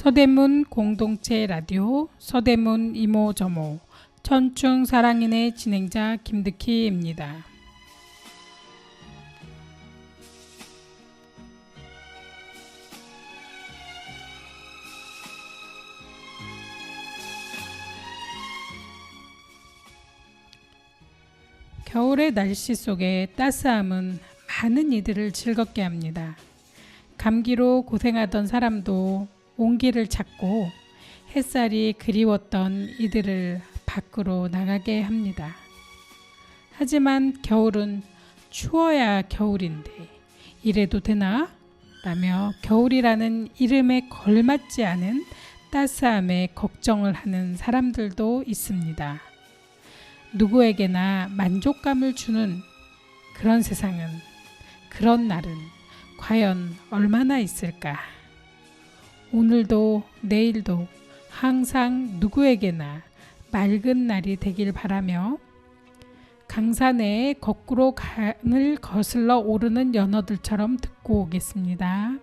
서대문 공동체 라디오 서대문 이모저모 천충 사랑인의 진행자 김득희입니다. 겨울의 날씨 속에 따스함은 많은 이들을 즐겁게 합니다. 감기로 고생하던 사람도 온기를 찾고 햇살이 그리웠던 이들을 밖으로 나가게 합니다. 하지만 겨울은 추워야 겨울인데 이래도 되나? 라며 겨울이라는 이름에 걸맞지 않은 따스함에 걱정을 하는 사람들도 있습니다. 누구에게나 만족감을 주는 그런 세상은, 그런 날은 과연 얼마나 있을까? 오늘도 내일도 항상 누구에게나 맑은 날이 되길 바라며 강산에 거꾸로 강을 거슬러 오르는 연어들처럼 듣고 오겠습니다.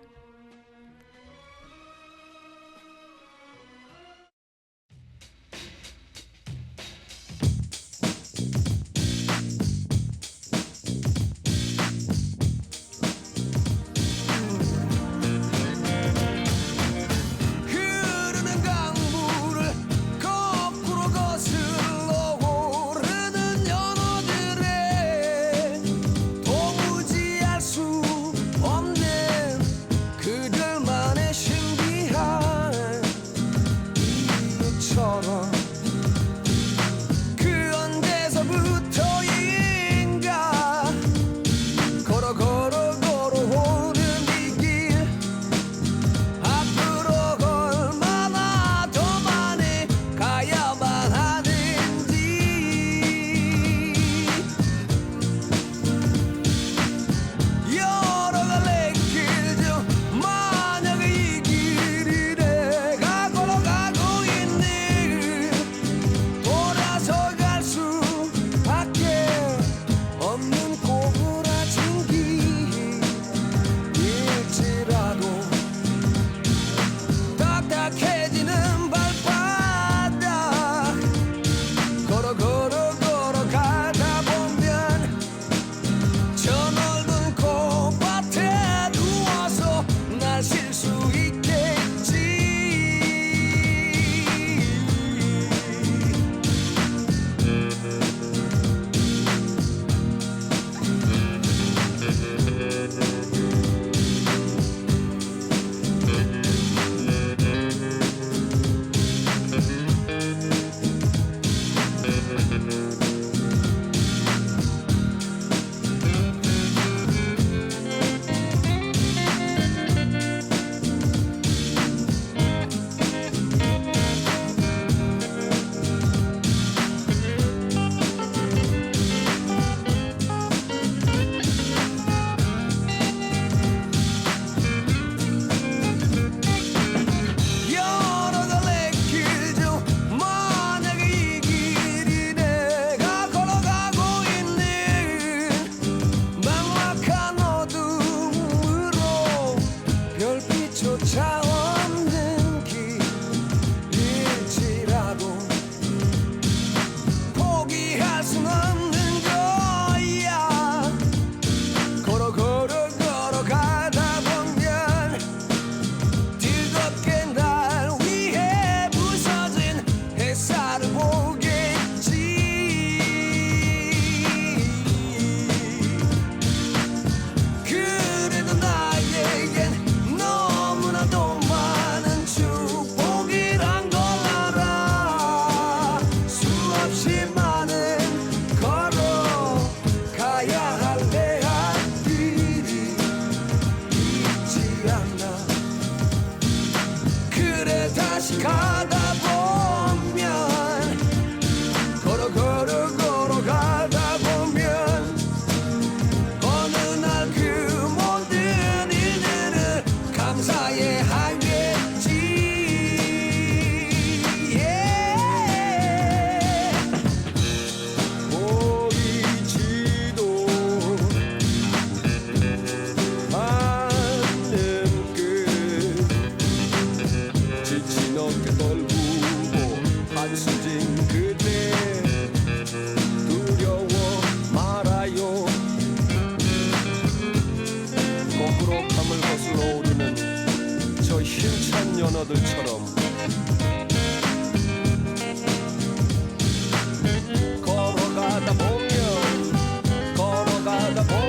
어깨 떨구고 한숨진 그대 두려워 말아요. 거꾸로 감을 거슬러 오르는 저 힘찬 연어들처럼 걸어가다 보면 걸어가다 보면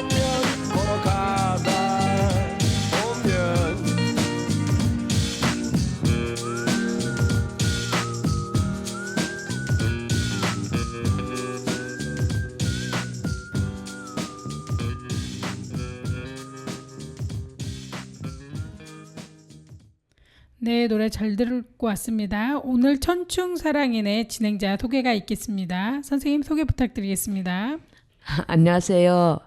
네, 노래 잘 듣고 왔습니다. 오늘 천충사랑인의 진행자 소개가 있겠습니다. 선생님 소개 부탁드리겠습니다. 안녕하세요.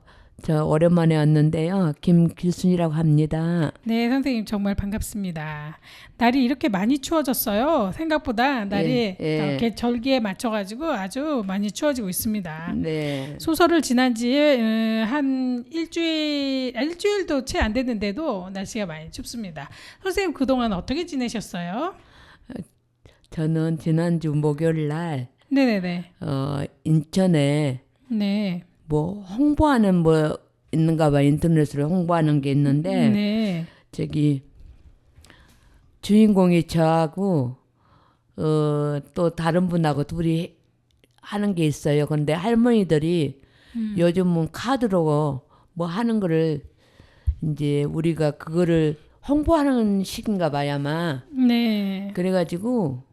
저 오랜만에 왔는데요. 김길순이라고 합니다. 네, 선생님 정말 반갑습니다. 날이 이렇게 많이 추워졌어요. 생각보다 날이 이렇게 절기에 맞춰가지고 아주 많이 추워지고 있습니다. 네. 소설을 지난지 한 일주일도 채 안 됐는데도 날씨가 많이 춥습니다. 선생님 그동안 어떻게 지내셨어요? 저는 지난주 목요일 날 네네네. 인천에 네. 뭐 홍보하는 뭐 있는가 봐. 인터넷으로 홍보하는 게 있는데 네. 저기 주인공이 저하고 또 다른 분하고 둘이 하는 게 있어요. 근데 할머니들이 요즘은 카드로 뭐 하는 거를 이제 우리가 그거를 홍보하는 식인가 봐요, 아마. 네. 그래가지고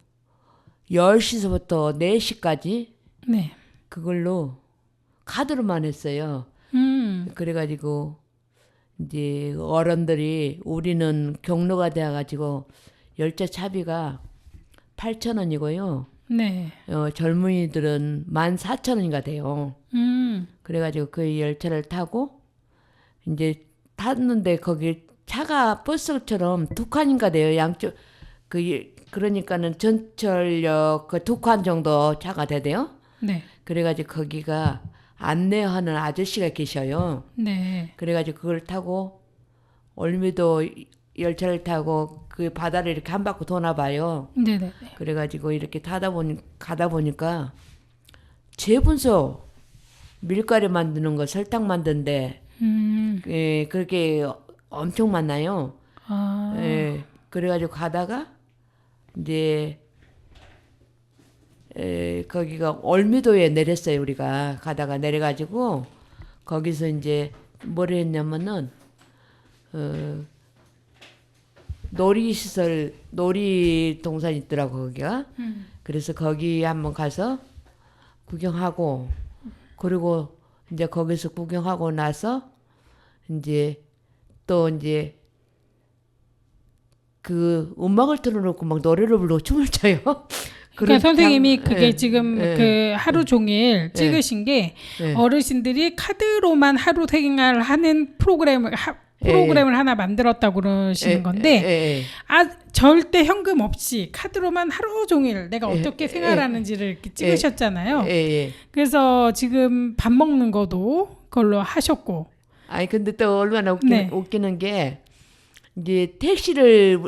10시부터 4시까지 네. 그걸로 카드로만 했어요. 그래가지고 이제 어른들이 우리는 경로가 돼가지고 열차 차비가 8,000원이고요. 네. 젊은이들은 14,000원인가 돼요. 그래가지고 그 열차를 타고 이제 탔는데 거기 차가 버스처럼 두 칸인가 돼요. 양쪽 그러니까는 전철역 그 두 칸 정도 차가 되대요. 네. 그래가지고 거기가 안내하는 아저씨가 계셔요. 네. 그래가지고 그걸 타고 올미도 열차를 타고 그 바다를 이렇게 한 바퀴 도나 봐요. 네네. 그래가지고 이렇게 가다 보니까 제분소 밀가루 만드는 거 설탕 만드는데 예, 그렇게 엄청 많나요. 아. 예, 그래가지고 가다가 이제 거기가 올미도에 내렸어요. 우리가 가다가 내려가지고 거기서 이제 뭘 했냐면은 놀이동산 있더라고 거기가. 그래서 거기 한번 가서 구경하고 그리고 이제 거기서 구경하고 나서 이제 또 이제 그 음악을 틀어놓고 막 노래를 부르고 춤을 춰요. 그러니까 선생님이 그게 예, 지금 예, 그 하루 종일 찍으신 게 예. 어르신들이 카드로만 하루 생활을 하는 프로그램을 하나 만들었다고 그러시는 건데 절대 현금 없이 카드로만 하루 종일 내가 어떻게 생활하는지를 이렇게 찍으셨잖아요. 그래서 지금 밥 먹는 것도 그걸로 하셨고. 아니 근데 또 얼마나 네. 웃기는 게 이제 택시를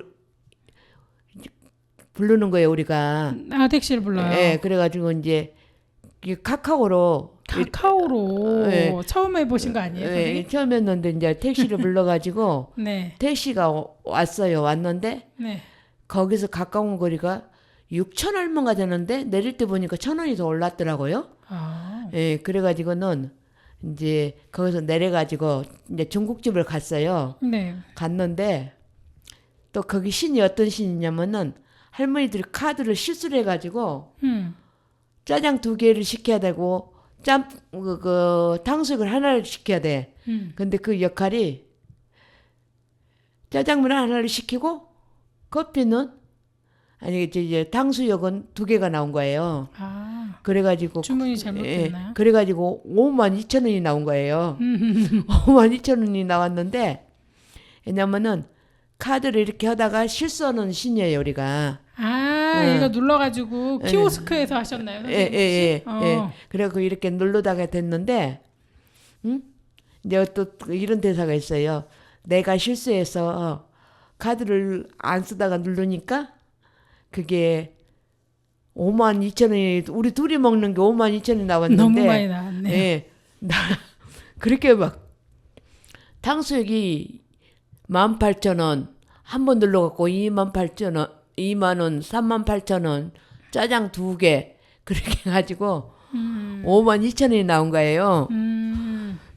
부르는 거예요 우리가. 아 택시를 불러요. 예, 그래가지고 이제 카카오로 처음 해보신 거 아니에요? 예, 처음 했는데 이제 택시를 불러가지고 네. 택시가 왔어요. 왔는데 네. 거기서 가까운 거리가 6천 얼마가 되는데 내릴 때 보니까 1,000원이 더 올랐더라고요. 아. 예, 그래가지고는 이제 거기서 내려가지고 이제 중국집을 갔어요. 네. 갔는데 또 거기 신이 어떤 신이냐면은 할머니들이 카드를 실수를 해가지고 짜장 2개를 시켜야 되고 탕수육을 하나를 시켜야 돼. 근데 그 역할이 짜장면 하나를 시키고 커피는 아니 이제 탕수육은 2개가 나온 거예요. 아. 그래가지고 주문이 잘못됐나? 그래가지고 52,000원이 나온 거예요. 52,000원이 나왔는데 왜냐면은 카드를 이렇게 하다가 실수하는 신이에요 우리가. 이거 눌러가지고 키오스크에서 하셨나요? 선생님 혹시? 예. 그래갖고 이렇게 누르다가 됐는데, 이제 또 이런 대사가 있어요. 내가 실수해서 카드를 안 쓰다가 누르니까 그게 52,000원이 우리 둘이 먹는 게 52,000원이 나왔는데 너무 많이 나왔네요. 예. 그렇게 막 탕수육이 18,000원 한 번 눌러갖고 28,000원 2만원 38,000원 짜장 2개 그렇게 해가지고 52,000원이 나온 거예요.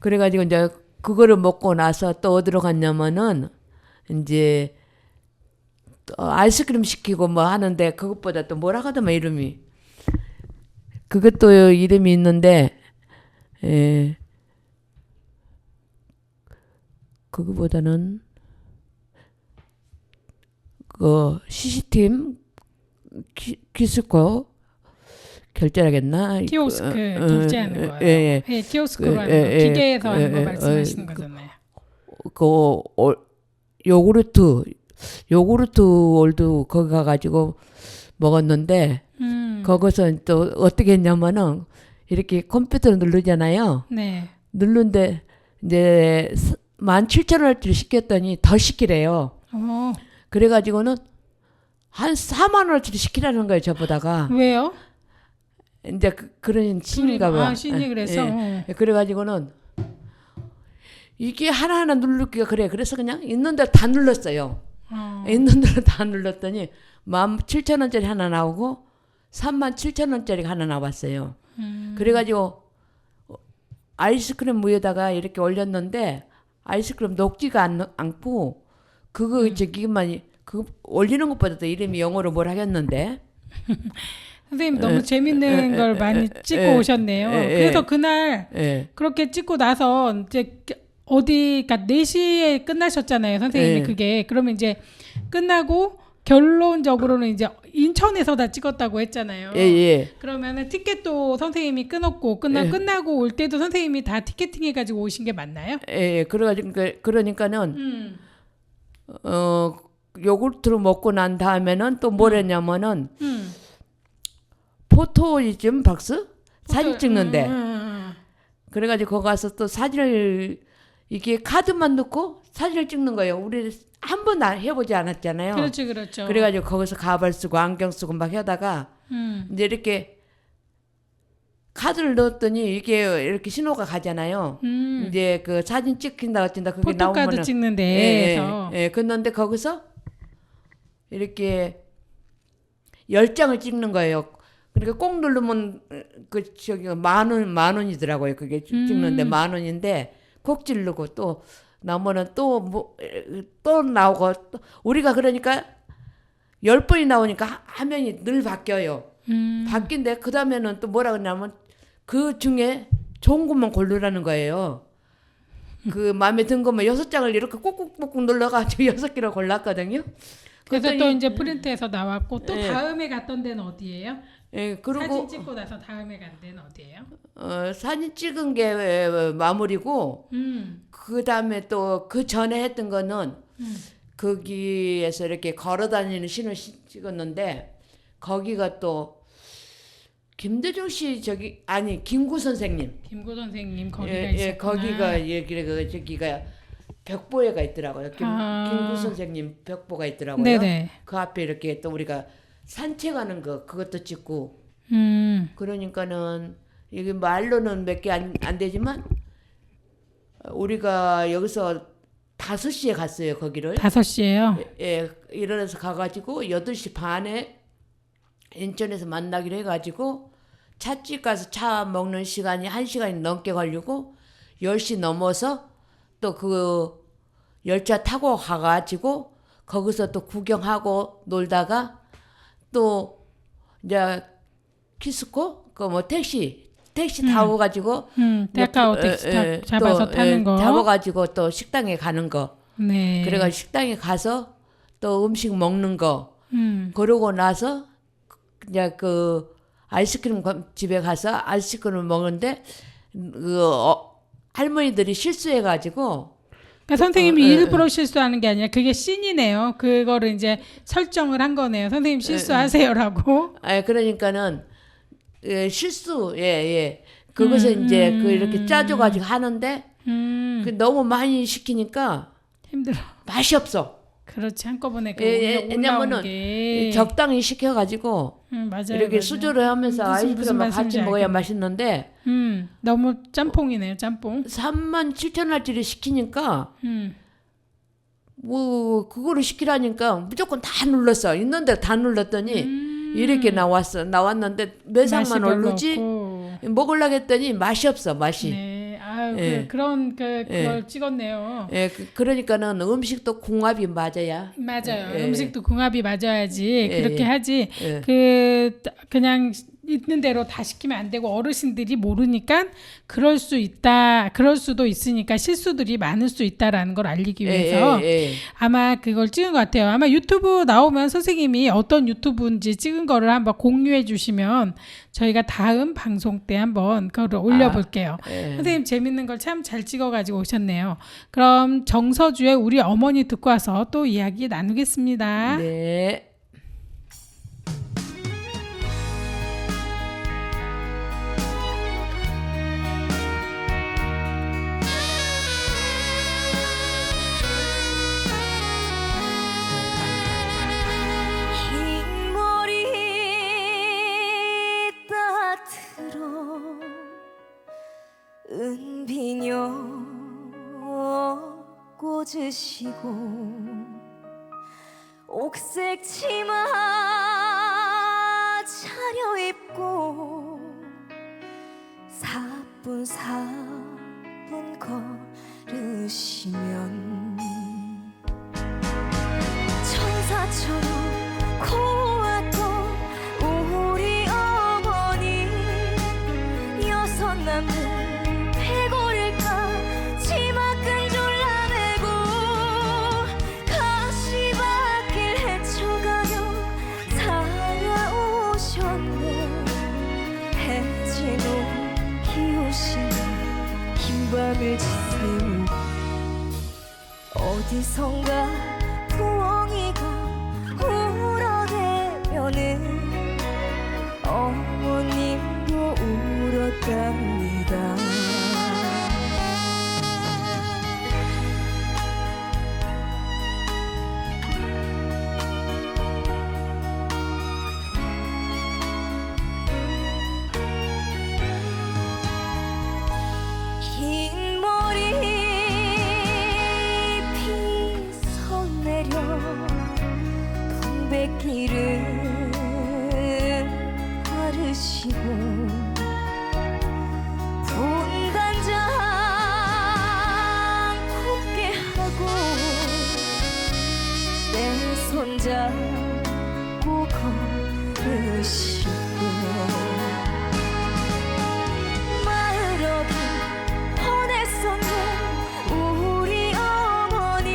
그래가지고 이제 그거를 먹고 나서 또 어디로 갔냐면은 이제 또 아이스크림 시키고 뭐 하는데 그것보다 또 뭐라 하더만 이름이 그것도 이름이 있는데 예. 그거보다는 그 시시팀 키스코 결제하겠나? 키오스크 결제하는 거예요. 예. 예, 키오스크로 하는 거. 기계에서 하는 거 말씀하시는 거잖아요. 그 요구르트 올도 거기 가가지고 먹었는데 거기서 또 어떻게 했냐면은 이렇게 컴퓨터로 누르잖아요. 네. 누른데 이제 17,000원어치를 시켰더니 더 시키래요. 그래가지고는 한 4만 원어치를 시키라는 거예요. 저보다가. 왜요? 이제 그런 신인가 봐. 신이 그래서. 예. 그래가지고는 이게 하나하나 누르기가 그래. 그래서 그냥 있는 대로 다 눌렀어요. 있는 대로 다 눌렀더니 17,000원짜리 하나 나오고 37,000원짜리가 하나 나왔어요. 그래가지고 아이스크림 위에다가 이렇게 올렸는데 아이스크림 녹지가 않고 그거 저기만 그 올리는 것보다도 이름이 영어로 뭘 하겠는데 선생님 너무 재밌는 걸 많이 찍고 오셨네요. 그래서 그날 그렇게 찍고 나서 이제 어디 그러니까 4시에 끝나셨잖아요. 선생님이 그게 그러면 이제 끝나고 결론적으로는 이제 인천에서 다 찍었다고 했잖아요. 그러면은 티켓도 선생님이 끊었고 끝나고 올 때도 선생님이 다 티켓팅 해가지고 오신 게 맞나요? 그래가지고 그러니까는 요구르트를 먹고 난 다음에는 또 뭘 했냐면은 포토이즘 박스 사진 찍는데 그래가지고 거기 가서 또 사진을 이게 카드만 넣고 사진을 찍는 거예요. 우리 한 번 해보지 않았잖아요. 그렇죠. 그래가지고 거기서 가발 쓰고 안경 쓰고 막 하다가 이제 이렇게 카드를 넣었더니 이게 이렇게 신호가 가잖아요. 이제 그 사진 찍힌다 어쩐다 그게 나오면은 포토카드 찍는 데에서 그런데 거기서 이렇게 10장을 찍는 거예요. 그러니까 꼭 누르면 그 저기 만 원이더라고요. 그게 찍는데 10,000원인데 꼭 찌르고 또 나오면은 또 나오고 또 우리가 그러니까 10번이 나오니까 화면이 늘 바뀌어요. 바뀐데 그 다음에는 또 뭐라 그러냐면 그 중에 좋은 것만 고르라는 거예요. 그 마음에 든 것만 6장을 이렇게 꾹꾹꾹꾹 눌러가지고 6개를 골랐거든요. 그래서 또 이제 프린트해서 나왔고 또 다음에 갔던 데는 어디예요? 그리고 사진 찍고 나서 다음에 간 데는 어디예요? 사진 찍은 게 마무리고 그 다음에 또 그 전에 했던 거는 거기에서 이렇게 걸어다니는 신을 찍었는데 거기가 또 김대중 씨 김구 선생님 거기가 있었구나. 거기가 저기가 벽보회가 있더라고요. 김구 선생님 벽보가 있더라고요. 네네. 그 앞에 이렇게 또 우리가 산책하는 거 그것도 찍고 그러니까는 이게 말로는 몇 개 안 되지만 우리가 여기서 5시에 갔어요. 거기를 5시에요? 일어나서 가가지고 8시 반에 인천에서 만나기로 해가지고 찻집 가서 차 먹는 시간이 1시간이 넘게 걸리고 10시 넘어서 또 그 열차 타고 가가지고 거기서 또 구경하고 놀다가 또 이제 키스코 그 뭐 택시 타고 가지고 택아웃 택시 잡아서 타는 거 잡아가지고 또 식당에 가는 거. 네. 그래가지고 식당에 가서 또 음식 먹는 거. 그러고 나서 이제 그 아이스크림 집에 가서 아이스크림을 먹는데 할머니들이 실수해가지고. 그러니까 선생님이 일부러 실수하는 게 아니라 그게 씬이네요. 그거를 이제 설정을 한 거네요. 선생님 실수하세요라고. 그러니까는 실수 그것을 이제 그 이렇게 짜줘가지고 하는데 그 너무 많이 시키니까 힘들어. 맛이 없어. 그렇지 한꺼번에 그 올라온 왜냐면은 게 적당히 식혀가지고 맞아요. 이렇게 맞아요. 수저로 하면서 무슨 아이스크림을 같이 말씀인지 먹어야 알겠네. 맛있는데 너무 짬뽕이네요. 짬뽕. 37,000원짜리 시키니까 음. 뭐 그거를 시키라니까 무조건 다 눌렀어. 있는데 다 눌렀더니 이렇게 나왔는데 매상만 맛이 별로 오르지 없고. 먹으려고 했더니 맛이 없어. 맛이. 네. 아유 예. 그걸 찍었네요. 예, 그러니까는 음식도 궁합이 맞아야. 맞아요. 예. 음식도 궁합이 맞아야지 그렇게 예. 하지. 예. 그냥 있는 대로 다 시키면 안 되고 어르신들이 모르니까 그럴 수도 있으니까 실수들이 많을 수 있다라는 걸 알리기 위해서 예. 아마 그걸 찍은 것 같아요. 아마 유튜브 나오면 선생님이 어떤 유튜브인지 찍은 거를 한번 공유해 주시면 저희가 다음 방송 때 한번 그거를 올려볼게요. 예. 선생님 재밌는 걸 참 잘 찍어가지고 오셨네요. 그럼 정서주의 우리 어머니 듣고 와서 또 이야기 나누겠습니다. 네. 흰 머리 따뜻로 은비녀 꽂으시고 옥색 치마 차려입고 사뿐사뿐 걸으시면 천사처럼 고왔던 우리 어머니 여섯 남들 패고를까 치마끈 졸라매고 가시밭길 헤쳐가며 살아오셨네. 해지는 기오시는 긴 밤을 지새우 어디선가 부엉이가 울어대면은 어머님도 울었답니다. 흰 머리 비서 내려 동백길은 바르시고 분간장 굽게 하고 내 손잡고 걸으시고 마을 어디 보냈었네 우리 어머니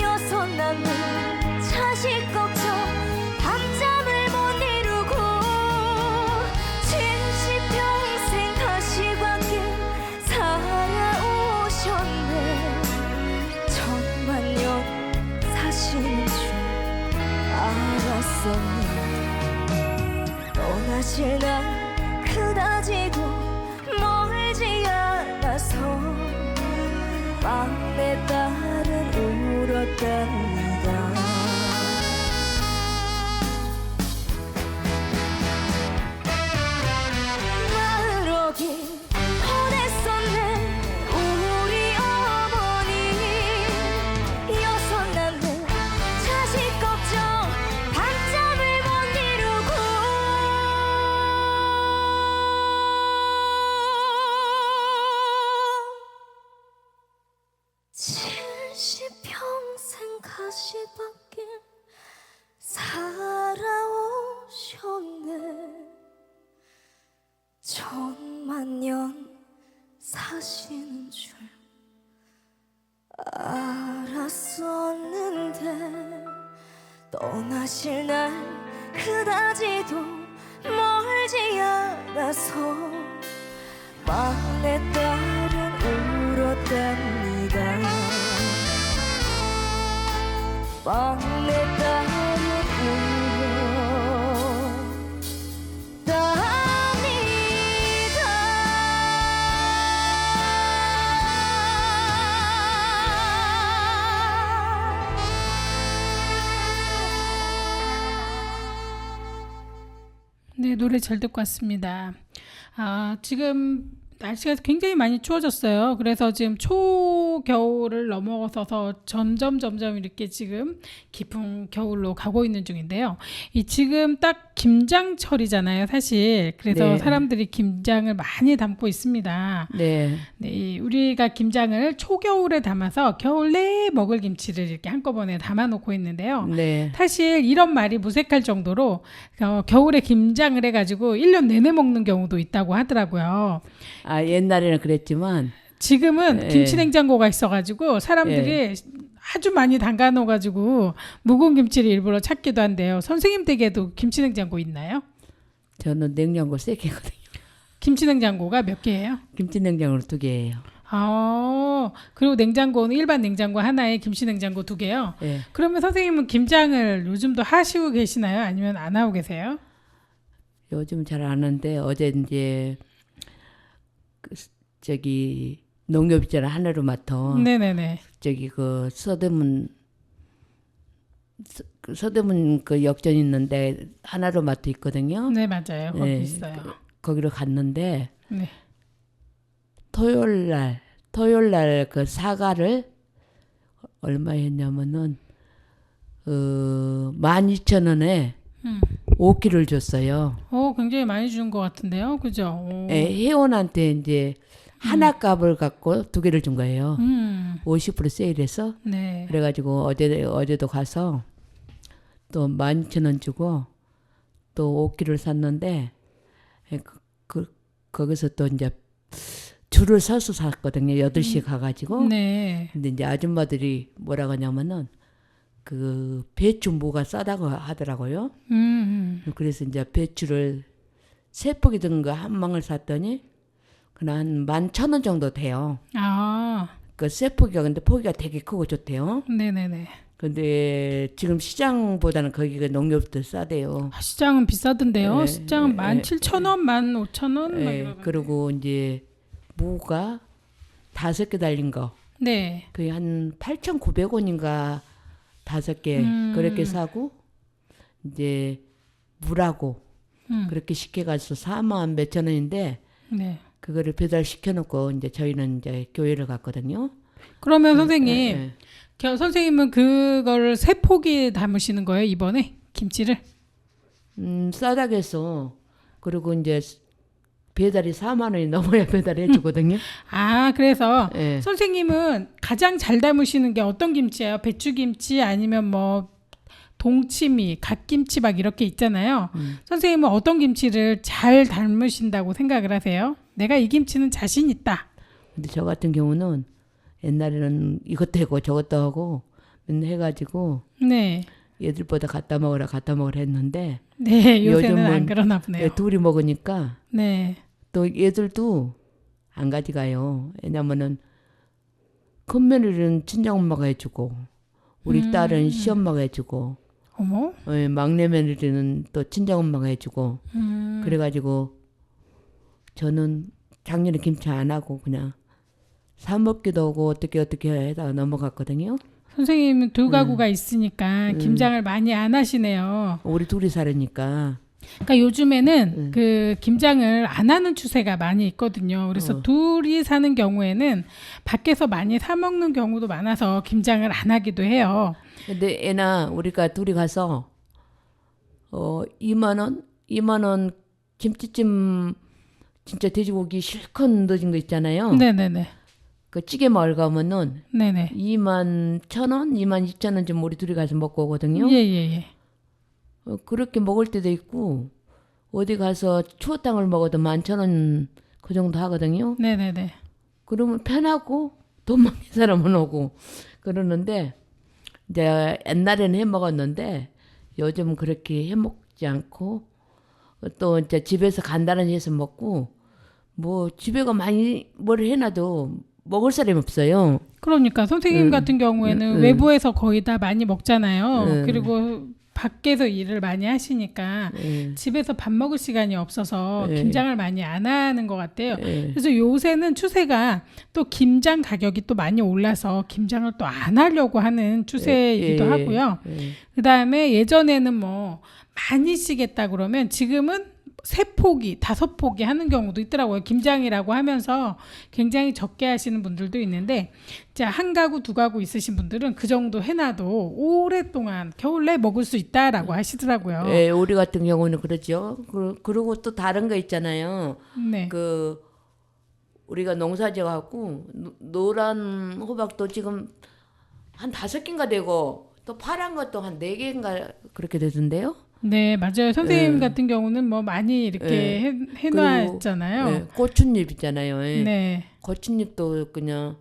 여섯 남매 자식 걱정 밤잠을 못 이루고 70평생 가시밭길 살아오셨네. 천만년 사시는 줄 알았었네. 떠나실 날 그다지도 멀지 않아서 막내 딸은 울었답니다. 마을 어기 보냈었네 우리 어머니 여섯 남매 자식 걱정 밤잠을 못 이루고 70평생 가시밭길 살아오셨네. 천만년 사시는 줄 알았었는데 떠나실 날 그다지도 멀지 않아서 막내 딸은 울었답니다. 막내 딸은 울었답니다. 네, 노래 잘 듣고 왔습니다. 지금 날씨가 굉장히 많이 추워졌어요. 그래서 지금 초겨울을 넘어서서 점점 이렇게 지금 깊은 겨울로 가고 있는 중인데요. 이 지금 딱 김장철이잖아요, 사실. 그래서 네. 사람들이 김장을 많이 담고 있습니다. 네. 네, 우리가 김장을 초겨울에 담아서 겨울 내에 먹을 김치를 이렇게 한꺼번에 담아놓고 있는데요. 네. 사실 이런 말이 무색할 정도로 겨울에 김장을 해가지고 1년 내내 먹는 경우도 있다고 하더라고요. 옛날에는 그랬지만 지금은 예. 김치 냉장고가 있어가지고 사람들이 아주 많이 담가놓아가지고 묵은 김치를 일부러 찾기도 한데요. 선생님 댁에도 김치 냉장고 있나요? 저는 냉장고 3개거든요. 김치 냉장고가 몇 개예요? 김치 냉장고로 2개예요. 그리고 냉장고는 일반 냉장고 하나에 김치 냉장고 2개요. 예. 그러면 선생님은 김장을 요즘도 하시고 계시나요? 아니면 안 하고 계세요? 요즘 잘 안 하는데 어제 이제 저기 농협 있잖아, 하나로마트. 네네네. 저기 그 서대문 그 역전 있는데 하나로마트 있거든요. 네, 맞아요. 거기 네, 있어요. 거기로 갔는데 네. 토요일 날 그 사과를 얼마에 했냐면은 12,000원에 5kg를 줬어요. 굉장히 많이 주는 것 같은데요. 그죠? 예, 회원한테 이제 하나 값을 갖고 2개를 준 거예요. 50% 세일해서. 네. 그래가지고 어제도 가서 또 12,000원 주고 또 5kg를 샀는데 거기서 또 이제 줄을 서서 샀거든요. 8시에 가가지고. 네. 근데 이제 아줌마들이 뭐라고 하냐면은 그 배추 무가 싸다고 하더라고요. 그래서 이제 배추를 3포기 든 거 한 망을 샀더니 그냥 한 11,000원 정도 돼요. 그 3포기가 근데 포기가 되게 크고 좋대요. 네네네. 근데 지금 시장보다는 거기가 농협도 싸대요. 시장은 비싸던데요. 예, 시장은 17,000원, 15,000원 막 예, 이러던데. 그리고 이제 무가 5개 달린 거. 네. 그게 한 8,900원인가 5개 그렇게 사고 이제 물하고 그렇게 시켜가지고 4만 몇천 원인데 네. 그거를 배달시켜놓고 이제 저희는 이제 교회를 갔거든요. 그러면 선생님, 예. 선생님은 그거를 3포기 담으시는 거예요, 이번에? 김치를? 싸다겠어. 그리고 이제 배달이 4만 원이 넘어야 배달해 주거든요. 그래서 예. 선생님은 가장 잘 담으시는 게 어떤 김치예요? 배추김치 아니면 뭐 동치미, 갓김치 막 이렇게 있잖아요. 선생님은 어떤 김치를 잘 담으신다고 생각을 하세요? 내가 이 김치는 자신 있다. 근데 저 같은 경우는 옛날에는 이것도 하고 저것도 하고 맨날 해가지고 네. 얘들보다 갖다 먹으라 했는데 네, 요새는 안 요즘은 그러나 보네요. 둘이 먹으니까 네. 또 얘들도 안 가져가요. 왜냐면은 큰 며느리는 친정엄마가 해주고 우리 딸은 시엄마가 해주고 어머? 막내 며느리는 또 친정엄마가 해주고 그래가지고 저는 작년에 김치 안 하고 그냥 사 먹기도 하고 어떻게 해다가 넘어갔거든요. 선생님은 2가구가 있으니까 김장을 많이 안 하시네요. 우리 둘이 살으니까. 그러니까 요즘에는 그 김장을 안 하는 추세가 많이 있거든요. 그래서 둘이 사는 경우에는 밖에서 많이 사 먹는 경우도 많아서 김장을 안 하기도 해요. 근데 애나 우리가 둘이 가서 2만 원 김치찜 진짜 돼지고기 실컷 넣어진 거 있잖아요. 네네네. 그 찌개 마을 가면은 네네. 21,000원, 22,000원 좀 우리 둘이 가서 먹고 오거든요. 예예예. 그렇게 먹을 때도 있고 어디 가서 추어탕을 먹어도 11,000원 그 정도 하거든요. 네네네. 그러면 편하고 돈 많은 사람은 오고 그러는데 이제 옛날에는 해 먹었는데 요즘 그렇게 해 먹지 않고 또 이제 집에서 간단하게 해서 먹고 뭐 집에가 많이 뭘 해놔도 먹을 사람이 없어요. 그러니까 선생님 같은 경우에는 외부에서 거의 다 많이 먹잖아요. 그리고 밖에서 일을 많이 하시니까 집에서 밥 먹을 시간이 없어서 김장을 많이 안 하는 것 같아요. 그래서 요새는 추세가 또 김장 가격이 또 많이 올라서 김장을 또 안 하려고 하는 추세이기도 하고요. 그다음에 예전에는 뭐 많이 쓰겠다 그러면 지금은 3포기, 5포기 하는 경우도 있더라고요. 김장이라고 하면서 굉장히 적게 하시는 분들도 있는데, 자, 1가구, 2가구 있으신 분들은 그 정도 해놔도 오랫동안 겨울 내 먹을 수 있다라고 하시더라고요. 예, 우리 같은 경우는 그렇죠. 그리고 또 다른 거 있잖아요. 네. 그 우리가 농사지어 갖고 노란 호박도 지금 한 5개인가 되고 또 파란 것도 한 4개인가 그렇게 되던데요. 네, 맞아요. 선생님 같은 경우는 뭐 많이 이렇게 해놨잖아요. 네, 고추잎 있잖아요. 예. 네. 고추잎도 그냥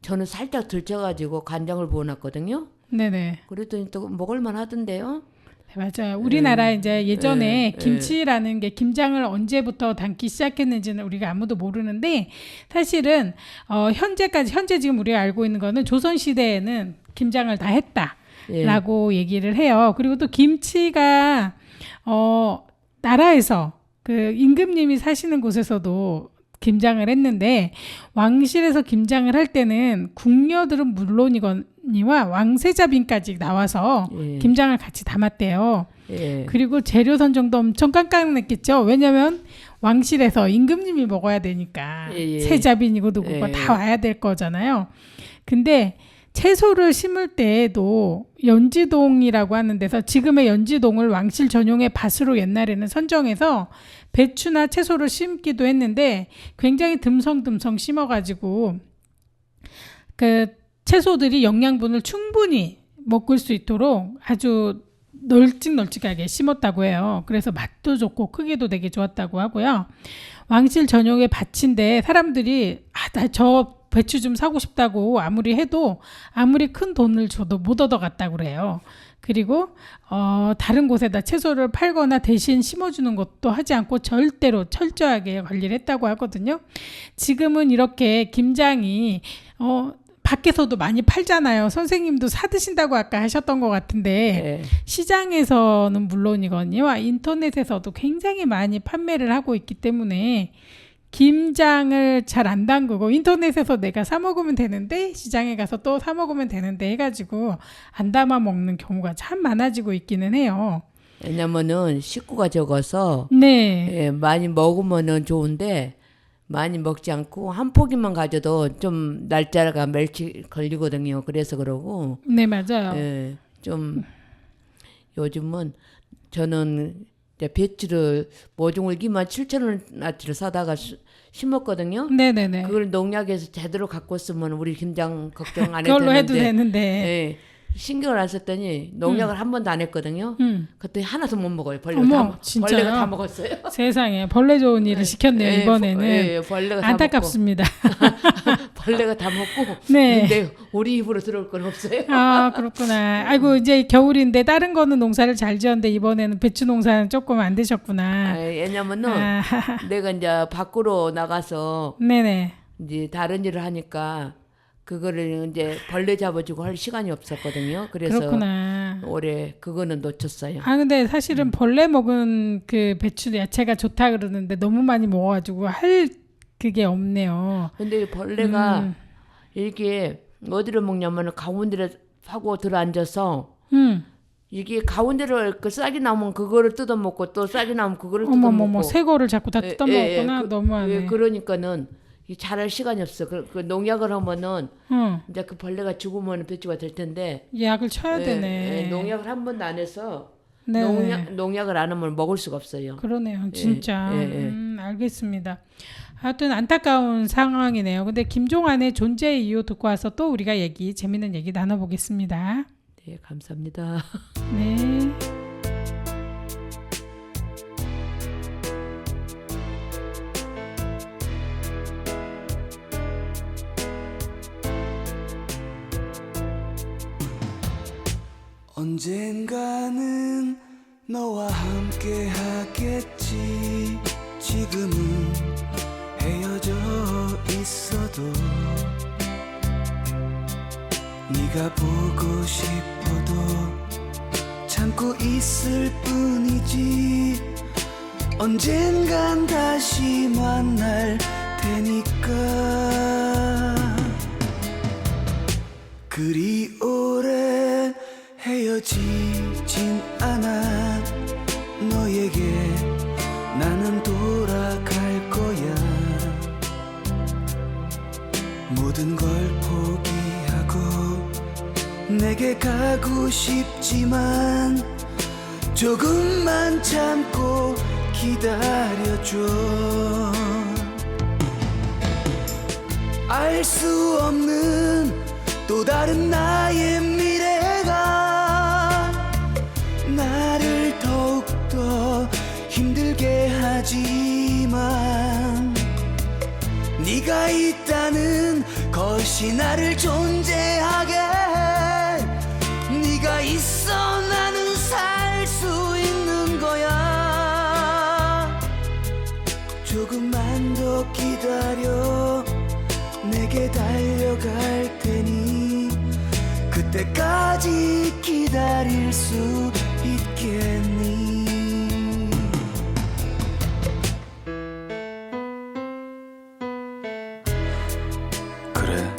저는 살짝 들쳐가지고 간장을 부어놨거든요. 네네. 그랬더니 또 먹을만 하던데요. 네, 맞아요. 우리나라 이제 예전에 김치라는 게 김장을 언제부터 담기 시작했는지는 우리가 아무도 모르는데 사실은 현재 지금 우리가 알고 있는 거는 조선 시대에는 김장을 다 했다라고 얘기를 해요. 그리고 또 김치가 나라에서 그 임금님이 사시는 곳에서도 김장을 했는데 왕실에서 김장을 할 때는 궁녀들은 물론이거니와 왕세자빈까지 나와서 김장을 같이 담았대요. 그리고 재료 선정도 엄청 깐깐했겠죠. 왜냐하면 왕실에서 임금님이 먹어야 되니까 세자빈이고 누구가 다 와야 될 거잖아요. 근데 채소를 심을 때에도 연지동이라고 하는 데서 지금의 연지동을 왕실 전용의 밭으로 옛날에는 선정해서 배추나 채소를 심기도 했는데 굉장히 듬성듬성 심어가지고 그 채소들이 영양분을 충분히 먹을 수 있도록 아주 널찍널찍하게 심었다고 해요. 그래서 맛도 좋고 크기도 되게 좋았다고 하고요. 왕실 전용의 밭인데 사람들이 나 저 배추 좀 사고 싶다고 아무리 해도 아무리 큰 돈을 줘도 못 얻어갔다고 그래요. 그리고 다른 곳에다 채소를 팔거나 대신 심어주는 것도 하지 않고 절대로 철저하게 관리를 했다고 하거든요. 지금은 이렇게 김장이 밖에서도 많이 팔잖아요. 선생님도 사드신다고 아까 하셨던 것 같은데 시장에서는 물론이거니와 인터넷에서도 굉장히 많이 판매를 하고 있기 때문에 김장을 잘 안 담그고 인터넷에서 내가 사 먹으면 되는데 시장에 가서 또 사 먹으면 되는데 해가지고 안 담아 먹는 경우가 참 많아지고 있기는 해요. 왜냐면은 식구가 적어서 많이 먹으면은 좋은데 많이 먹지 않고 한 포기만 가져도 좀 날짜가 멸치 걸리거든요. 그래서 그러고. 네, 맞아요. 좀 요즘은 저는 배추를 모종을 27,000원어치를 사다가 심었거든요. 네네네. 그걸 농약에서 제대로 갖고 쓰면 우리 김장 걱정 안 해도 그걸로 되는데. 해도 되는데. 신경을 안 썼더니 농약을 한 번도 안 했거든요. 그랬더니 하나도 못 먹어요. 어머, 진짜요? 벌레가 다 먹었어요. 세상에 벌레 좋은 일을 시켰네요. 이번에는. 벌레가 안타깝습니다. 벌레가 다 먹고. 네. 근데 우리 입으로 들어올 건 없어요. 아, 그렇구나. 아이고 이제 겨울인데 다른 거는 농사를 잘 지었는데 이번에는 배추 농사는 조금 안 되셨구나. 왜냐면은 내가 이제 밖으로 나가서 네네. 이제 다른 일을 하니까 그거를 이제 벌레 잡아주고 할 시간이 없었거든요. 그래서 그렇구나. 올해 그거는 놓쳤어요. 아 근데 사실은 벌레 먹은 그 배추 야채가 좋다 그러는데 너무 많이 먹어가지고 할 그게 없네요. 근데 벌레가 이게 어디로 먹냐면 가운데를 파고 들어앉아서 이게 가운데를 그 싹이 나오면 그거를 뜯어먹고 또 싹이 나오면 그거를 뜯어먹고. 어머머머 새 거를 자꾸 다 뜯어먹었구나. 너무하네. 그러니까는 잘할 시간이 없어. 그 농약을 하면은 이제 그 벌레가 죽으면 배추가 될 텐데. 약을 쳐야 되네. 농약을 한 번도 안 해서 네네. 농약을 안 하면 먹을 수가 없어요. 그러네요, 진짜. 알겠습니다. 하여튼 안타까운 상황이네요. 근데 김종환의 존재의 이유 듣고 와서 또 우리가 재밌는 얘기 나눠보겠습니다. 네, 감사합니다. 네. 언젠가는 너와 함께 하겠지. 지금은 헤어져 있어도 네가 보고 싶어도 참고 있을 뿐이지. 언젠간 다시 만날 테니까. 그리 오래 헤어지진 않아. 너에게 나는 돌아갈 거야. 모든 걸 포기하고 내게 가고 싶지만 조금만 참고 기다려줘. 알 수 없는 또 다른 나의 미래가 나를 더욱더 힘들게 하지만 네가 있다는 것이 나를 존재하게 해. 네가 있어 나는 살 수 있는 거야. 조금만 더 기다려. 내게 달려갈 테니 그때까지 기다릴 수 있겠니? 그래,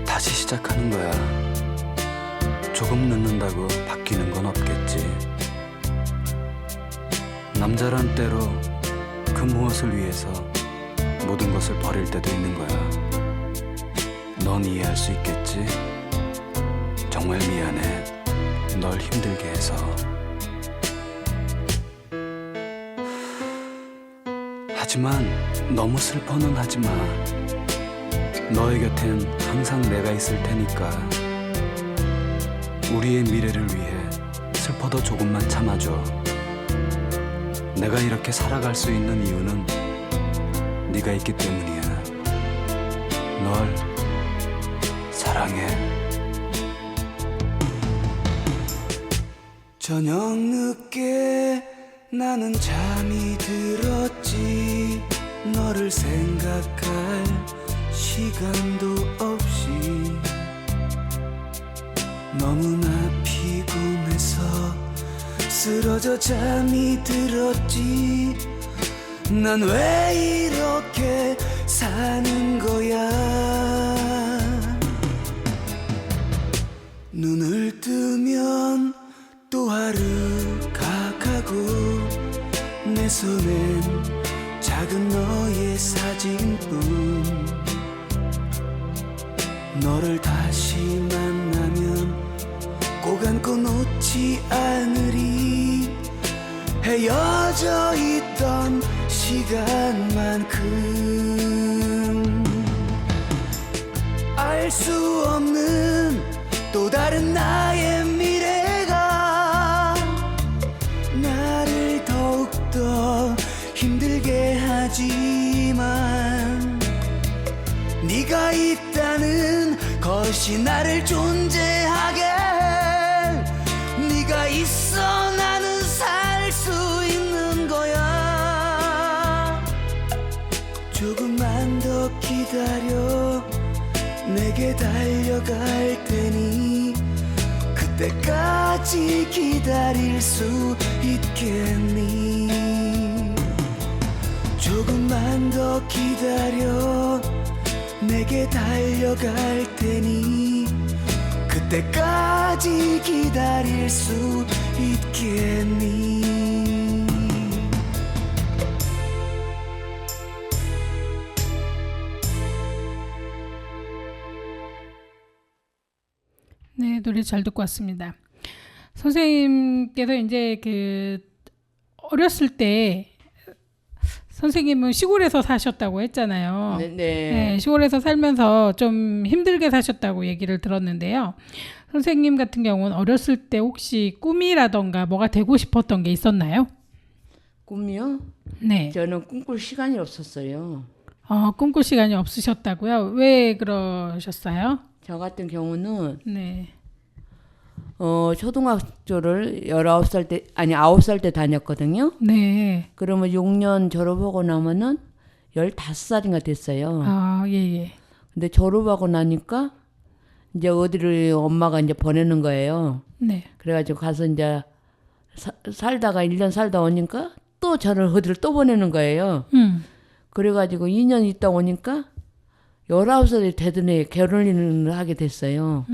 다시 시작하는 거야. 조금 늦는다고 바뀌는 건 없겠지. 남자란 때로 그 무엇을 위해서 모든 것을 버릴 때도 있는 거야. 넌 이해할 수 있겠지? 정말 미안해. 널 힘들게 해서. 하지만 너무 슬퍼는 하지 마. 너의 곁엔 항상 내가 있을 테니까. 우리의 미래를 위해 슬퍼도 조금만 참아줘. 내가 이렇게 살아갈 수 있는 이유는 네가 있기 때문이야. 널 사랑해. 저녁 늦게 나는 잠이 들었지. 너를 생각할 시간도 없이 너무나 피곤해서 쓰러져 잠이 들었지. 난 왜 이렇게 사는 거야. 눈을 뜨면 또 하루가 가고 내 손엔 작은 너의 사진뿐. 너를 다시 만나면 꼭 안고 놓지 않으리. 헤어져 있던 시간만큼 알 수 없는 또 다른 나의 미래가 나를 더욱더 힘들게 하지만 네가 있다는 것이 나를 존재하게 해. 네가 있어 나는 살 수 있는 거야. 조금만 더 기다려. 내게 달려갈 테니 그때까지 기다릴 수 있겠니? 조금만 더 기다려. 내게 달려갈 테니 그때까지 기다릴 수 있겠니? 네, 노래 잘 듣고 왔습니다. 선생님께서 이제 그 어렸을 때 선생님은 시골에서 사셨다고 했잖아요. 네. 네, 시골에서 살면서 좀 힘들게 사셨다고 얘기를 들었는데요. 선생님 같은 경우는 어렸을 때 혹시 꿈이라던가 뭐가 되고 싶었던 게 있었나요? 꿈이요? 네. 저는 꿈꿀 시간이 없었어요. 꿈꿀 시간이 없으셨다고요? 왜 그러셨어요? 저 같은 경우는 네. 초등학교를 19살 때 아니 9살 때 다녔거든요. 네. 그러면 6년 졸업하고 나면은 15살인가 됐어요. 예. 근데 졸업하고 나니까 이제 어디를 엄마가 이제 보내는 거예요. 네. 그래가지고 가서 이제 살다가 1년 살다 오니까 또 저를 어디를 또 보내는 거예요. 그래가지고 2년 있다 오니까 19살이 되던 애 결혼을 하게 됐어요.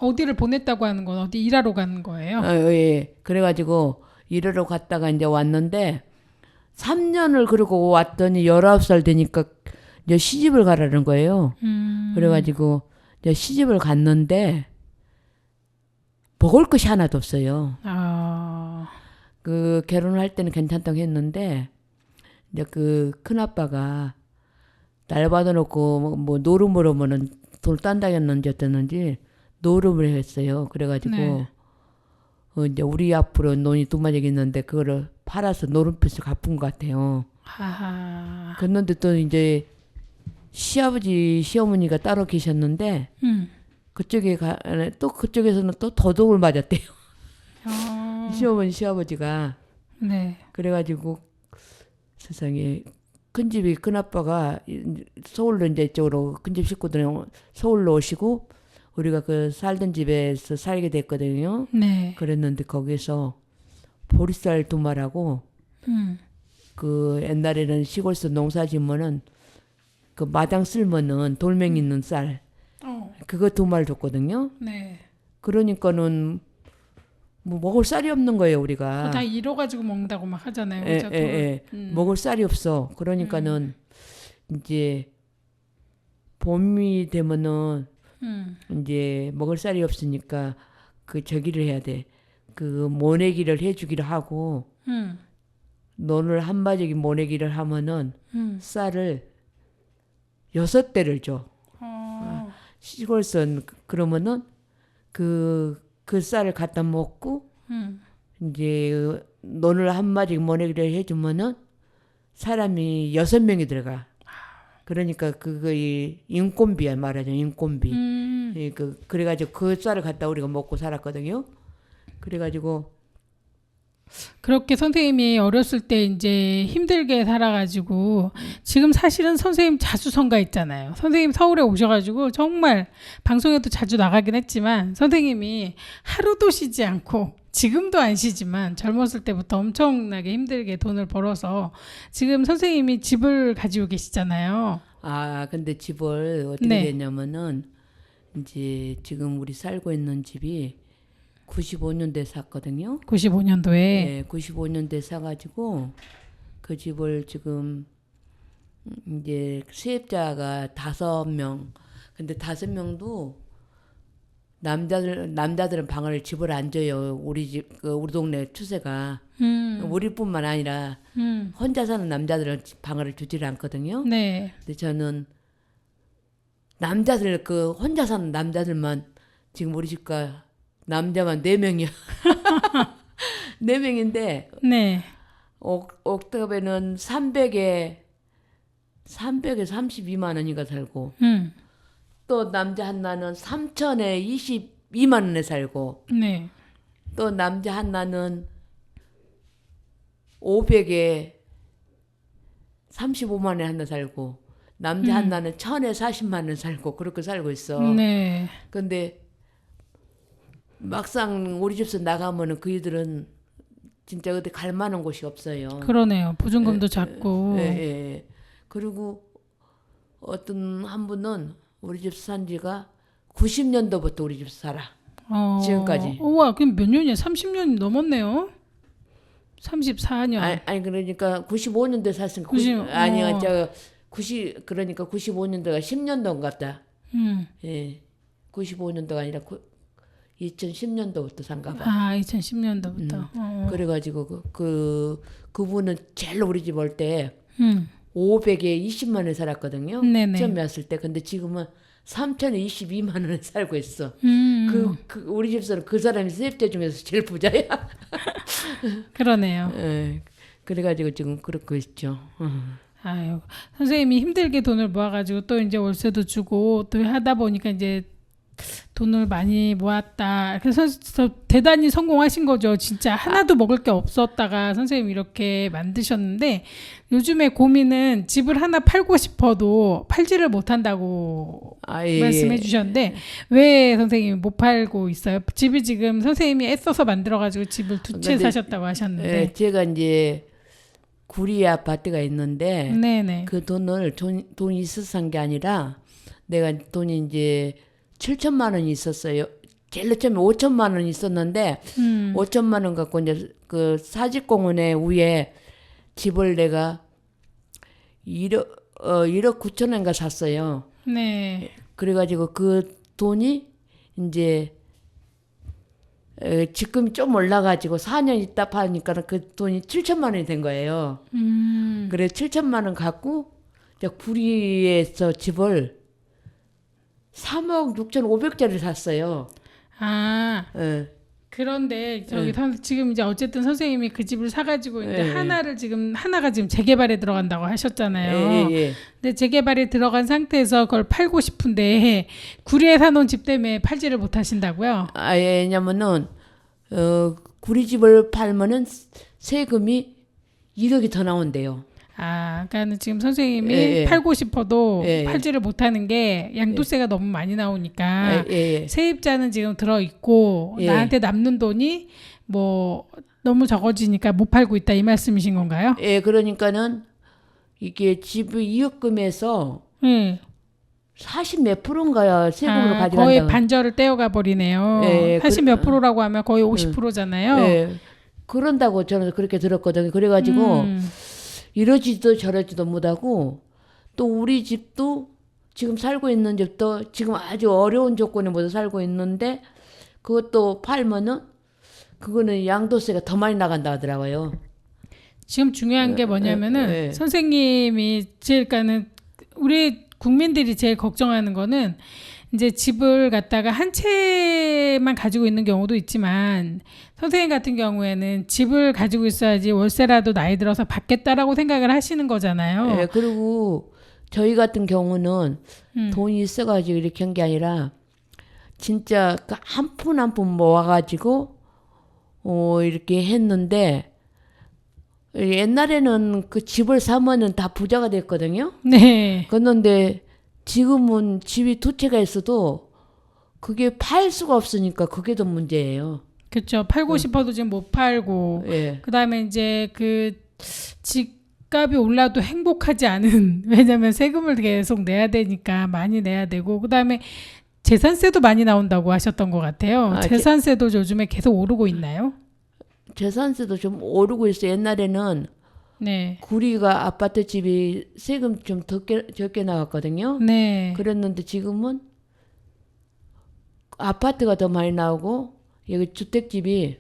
어디를 보냈다고 하는 건 어디 일하러 가는 거예요? 예. 그래가지고 일하러 갔다가 이제 왔는데 3년을 그러고 왔더니 19살 되니까 이제 시집을 가라는 거예요. 그래가지고 이제 시집을 갔는데 먹을 것이 하나도 없어요. 그 결혼을 할 때는 괜찮다고 했는데 이제 그 큰아빠가 날 받아놓고 뭐 노름으로 뭐는 돈을 딴다겠는지 어땠는지 노름을 했어요. 그래가지고 네. 이제 우리 앞으로 논이 두 마리 있는데 그거를 팔아서 노름빚을 갚은 것 같아요. 하하. 그런데 또 이제 시아버지 시어머니가 따로 계셨는데 그쪽에 또 그쪽에서는 또 도둑을 맞았대요. 시어머니 시아버지가. 네. 그래가지고 세상에 큰 집이 큰아빠가 서울로 이제 이쪽으로 큰 집 식구들은 서울로 오시고 우리가 그 살던 집에서 살게 됐거든요. 네. 그랬는데 거기서 보리쌀 두 말하고 그 옛날에는 시골에서 농사 지으면은 그 마당 쓸면은 돌멩이 있는 쌀 그거 두 말 줬거든요. 네. 그러니까는 뭐 먹을 쌀이 없는 거예요 우리가. 다 잃어가지고 먹는다고 막 하잖아요. 그죠? 먹을 쌀이 없어. 그러니까는 이제 봄이 되면은 이제 먹을 쌀이 없으니까 그 저기를 해야 돼. 그 모내기를 해주기로 하고 논을 한바지기 모내기를 하면은 쌀을 6대를 줘. 시골에서 그러면은 그 쌀을 갖다 먹고 이제 논을 한마디 모내기를 해주면은 사람이 6명이 들어가. 그러니까 그거 인건비야 말하자면 인건비. 그래가지고 그 쌀을 갖다 우리가 먹고 살았거든요. 그래가지고 그렇게 선생님이 어렸을 때 이제 힘들게 살아가지고 지금 사실은 선생님 자수성가 있잖아요. 선생님 서울에 오셔가지고 정말 방송에도 자주 나가긴 했지만 선생님이 하루도 쉬지 않고 지금도 안 쉬지만 젊었을 때부터 엄청나게 힘들게 돈을 벌어서 지금 선생님이 집을 가지고 계시잖아요. 근데 집을 어떻게 네. 됐냐면은 이제 지금 우리 살고 있는 집이 95년도에 샀거든요. 95년도에. 네, 95년도에 사가지고 그 집을 지금 이제 세입자가 5명. 근데 5명도 남자들은 방을 집을 안 줘요. 우리 집, 우리 동네 추세가. 우리뿐만 아니라 혼자 사는 남자들은 방을 주질 않거든요. 네. 근데 저는 혼자 사는 남자들만 지금 우리 집가 남자만 4명이야. 4명인데 네. 옥탑에는 300에 32만 원인가 살고 또 남자 하나는 3천에 22만 원에 살고 네. 또 남자 하나는 500에 35만 원에 하나 살고 남자 하나는 1000에 40만 원 살고 그렇게 살고 있어. 네. 근데 막상 우리 집에서 나가면은 그이들은 진짜 어디 갈 만한 곳이 없어요. 그러네요. 보증금도 작고. 예. 그리고 어떤 한 분은 우리 집 산 지가 90년도부터 우리 집에서 살아. 지금까지. 우와, 그럼 몇 년이야? 30년이 넘었네요. 34년. 아니 그러니까 95년도에 샀으니까 그러니까 95년도가 10년도인 것 같다. 예. 95년도가 아니라 2010년도부터 산가 봐. 2010년도부터. 그래가지고 그분은 제일 우리 집 올 때 500에 20만 원에 살았거든요. 네네. 처음에 왔을 때. 근데 지금은 3천에 22만 원에 살고 있어. 우리 집에서는 그 사람이 세입자 중에서 제일 부자야. 그러네요. 예. 그래가지고 지금 그렇고 있죠. 아유, 선생님이 힘들게 돈을 모아가지고 또 이제 월세도 주고 또 하다 보니까 이제 돈을 많이 모았다. 그래서 대단히 성공하신 거죠. 진짜 하나도 먹을 게 없었다가 선생님 이렇게 만드셨는데 요즘에 고민은 집을 하나 팔고 싶어도 팔지를 못한다고 말씀해 주셨는데 왜 선생님이 못 팔고 있어요? 집이 지금 선생님이 애써서 만들어가지고 집을 2채 사셨다고 하셨는데. 예, 제가 이제 구리 아파트가 있는데 네네. 그 돈이 있어서 산 게 아니라 내가 돈이 이제 7천만 원이 있었어요. 제일 처음에 5천만 원이 있었는데 5천만 원 갖고 이제 그 사직공원에 위에 집을 내가 1억 9천원인가 샀어요. 네. 그래가지고 그 돈이 이제 지금 좀 올라가지고 4년 있다 파니까 그 돈이 7천만 원이 된 거예요. 그래 7천만 원 갖고 이제 구리에서 집을 3억 6,500짜리 샀어요. 아, 예. 그런데 저기 네. 지금 이제 어쨌든 선생님이 그 집을 사가지고 이제 네. 하나가 지금 재개발에 들어간다고 하셨잖아요. 예. 근데 재개발에 들어간 상태에서 그걸 팔고 싶은데 구리에 사놓은 집 때문에 팔지를 못하신다고요? 아, 예, 왜냐면은 구리집을 팔면은 세금이 2억이 더 나온대요. 아, 그러니까 지금 선생님이 예. 팔고 싶어도 예. 팔지를 못하는 게 양도세가 너무 많이 나오니까 예. 세입자는 지금 들어 있고 예. 나한테 남는 돈이 뭐 너무 적어지니까 못 팔고 있다 이 말씀이신 건가요? 예, 그러니까는 이게 집의 이익금에서 예. 40 몇 프로인가요? 세금으로 가져간다. 거의 반절을 떼어가 버리네요. 예, 40 몇 프로라고 하면 거의 50%잖아요. 예. 그런다고 저는 그렇게 들었거든요. 그래가지고 이러지도 저러지도 못하고 또 우리 집도 지금 살고 있는 집도 지금 아주 어려운 조건에 모두 살고 있는데 그것도 팔면은 그거는 양도세가 더 많이 나간다 하더라고요. 지금 중요한 게 뭐냐면은 예. 선생님이 제일 그러니까는 우리 국민들이 제일 걱정하는 거는 이제 집을 갖다가 한 채만 가지고 있는 경우도 있지만 선생님 같은 경우에는 집을 가지고 있어야지 월세라도 나이 들어서 받겠다라고 생각을 하시는 거잖아요. 예, 그리고 저희 같은 경우는 돈이 있어가지고 이렇게 한 게 아니라 진짜 한 푼 한 푼 모아가지고 이렇게 했는데 옛날에는 그 집을 사면은 다 부자가 됐거든요. 네. 그런데 지금은 집이 두 채가 있어도 그게 팔 수가 없으니까 그게 더 문제예요. 그렇죠. 팔고 싶어도 지금 못 팔고 예. 그다음에 이제 그 집값이 올라도 행복하지 않은 왜냐면 세금을 계속 내야 되니까 많이 내야 되고 그다음에 재산세도 많이 나온다고 하셨던 것 같아요. 아, 재산세도 요즘에 계속 오르고 있나요? 재산세도 좀 오르고 있어요. 옛날에는 네. 구리가 아파트 집이 세금 좀 적게 나왔거든요. 네. 그랬는데 지금은 아파트가 더 많이 나오고 여기 주택집이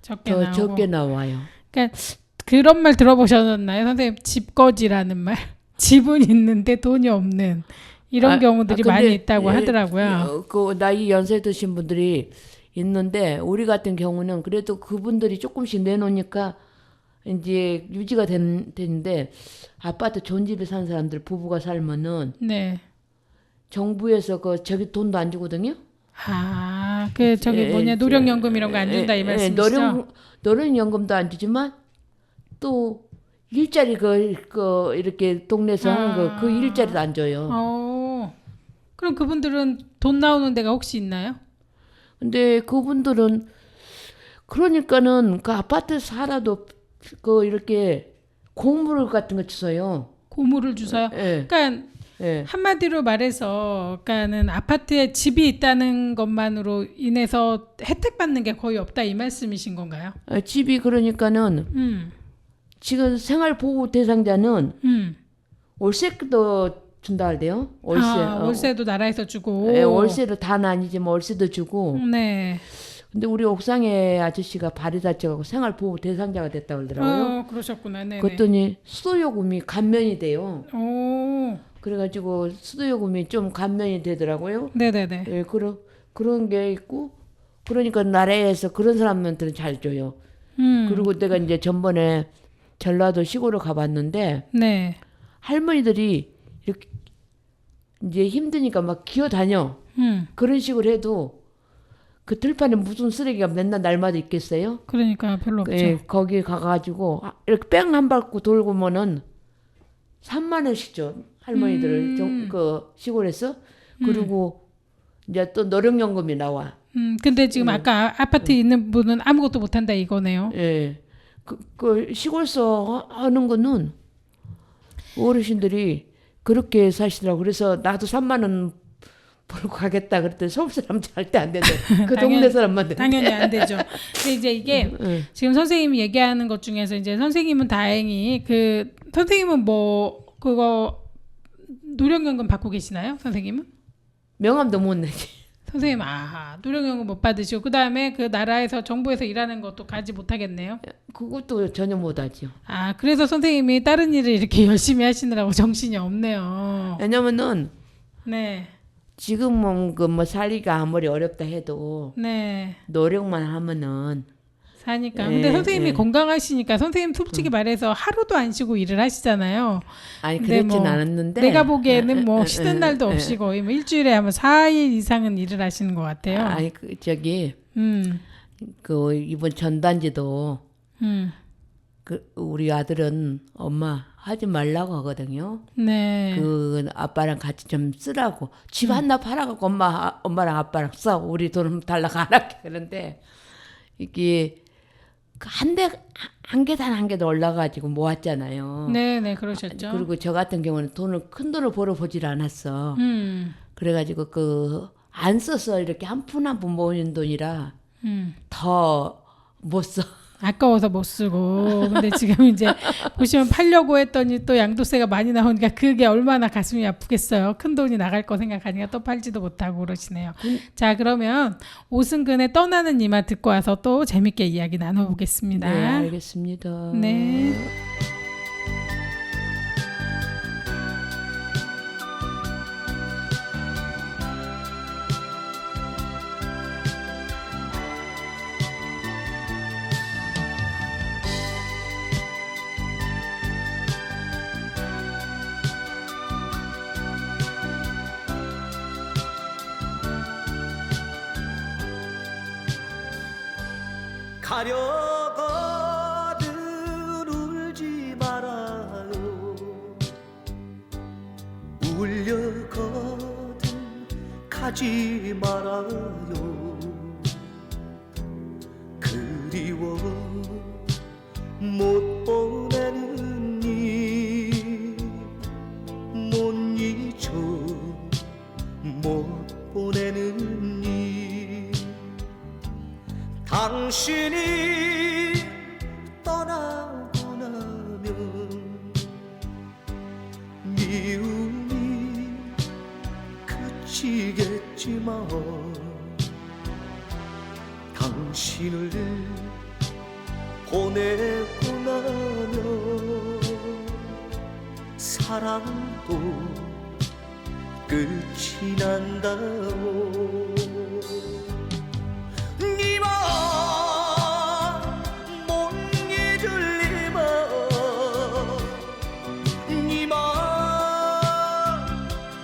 적게 더 나오고. 적게 나와요. 그러니까 그런 말 들어보셨나요, 선생님? 집거지라는 말. 집은 있는데 돈이 없는 이런 경우들이 근데, 많이 있다고 하더라고요. 그 나이 연세 드신 분들이 있는데 우리 같은 경우는 그래도 그분들이 조금씩 내놓으니까 이제 유지가 되는데 아파트 좋은 집에 사는 사람들 부부가 살면은 네. 정부에서 저기 돈도 안 주거든요. 아, 그 저기 뭐냐 노령연금 이런 거 안 준다 이 말씀이시죠? 노령연금도 안 주지만 또 일자리 그 이렇게 동네에서 하는 거 그 일자리도 안 줘요. 그럼 그분들은 돈 나오는 데가 혹시 있나요? 근데 그분들은 그러니까는 그 아파트 살아도 그 이렇게 공물 같은 거 주어요. 고물을 주서요? 예. 그러니까 예. 한마디로 말해서 그러니까는 아파트에 집이 있다는 것만으로 인해서 혜택 받는 게 거의 없다 이 말씀이신 건가요? 집이 그러니까는 지금 생활보호 대상자는 월세도 준다 할대요. 월세. 월세도 나라에서 주고. 예, 월세도 다는 아니지만 월세도 주고. 네. 근데 우리 옥상에 아저씨가 발이 다쳐가고 생활보호 대상자가 됐다 그러더라고요. 그러셨구나. 네네. 그랬더니 수도요금이 감면이 돼요. 오. 그래가지고 수도요금이 좀 감면이 되더라고요. 네네네. 예, 그런 게 있고, 그러니까 나라에서 그런 사람들은 잘 줘요. 그리고 내가 이제 전번에 전라도 시골을 가봤는데, 네. 할머니들이 이렇게 이제 힘드니까 막 기어다녀. 그런 식으로 해도 그 들판에 무슨 쓰레기가 맨날 날마다 있겠어요? 그러니까 별로 없죠. 예, 거기 가가지고 이렇게 뺑 한 바퀴 돌고면은 3만 원씩 줘. 할머니들을 그 시골에서. 그리고 이제 또 노령연금이 나와. 근데 지금 아까 아파트에 있는 분은 아무것도 못한다 이거네요. 예. 그 시골서 하는 거는 어르신들이 그렇게 사시더라고. 그래서 나도 3만 원 보러 가겠다 그랬더니 서울 사람 절대 안 된대. 그 당연히- 동네 사람만 된대. 당연히 안 되죠. 근데 이제 이게 응. 지금 선생님이 얘기하는 것 중에서 이제 선생님은 다행히 그 선생님은 뭐 그거 노령연금 받고 계시나요? 선생님은? 명함도 못 내지. 선생님 노령연금 못 받으시고 그 다음에 그 나라에서 정부에서 일하는 것도 가지 못하겠네요. 그것도 전혀 못하죠. 그래서 선생님이 다른 일을 이렇게 열심히 하시느라고 정신이 없네요. 왜냐면은 네, 지금은 그 뭐 살기가 아무리 어렵다 해도 네. 노력만 하면은 사니까. 예, 근데 선생님이 예. 건강하시니까 선생님 솔직히 말해서 하루도 안 쉬고 일을 하시잖아요. 아니 근데 그렇진 뭐 않았는데 내가 보기에는 뭐 에, 쉬는 에, 날도 에. 없이 거의 뭐 일주일에 한 4일 이상은 일을 하시는 것 같아요. 아니 그 저기 음, 그 이번 전단지도 음, 그 우리 아들은 엄마 하지 말라고 하거든요. 네, 그 아빠랑 같이 좀 쓰라고 집 하나 팔아갖고 엄마랑 아빠랑 싸고 우리 돈 달라고 안 할게 그런데 이게 한 계단 한 계단 올라가지고 모았잖아요. 네, 네, 그러셨죠. 그리고 저 같은 경우는 큰 돈을 벌어보질 않았어. 음, 그래가지고 그 안 써서 이렇게 한 푼 한 푼 모이는 돈이라 더 못 써. 아까워서 못 쓰고. 근데 지금 이제 보시면 팔려고 했더니 또 양도세가 많이 나오니까 그게 얼마나 가슴이 아프겠어요. 큰 돈이 나갈 거 생각하니까 또 팔지도 못하고 그러시네요. 자, 그러면 오승근의 떠나는 이만 듣고 와서 또 재밌게 이야기 나눠보겠습니다. 네, 알겠습니다. 네. 가려거든 울지 말아요 울려거든 가지 말아요 그리워 못 보내는 일못 잊어 못 보내는 일 당신이 떠나고 나면 미움이 그치겠지만 당신을 보내고 나면 사랑도 끝이 난다오 니만 못 잊을 니만 니만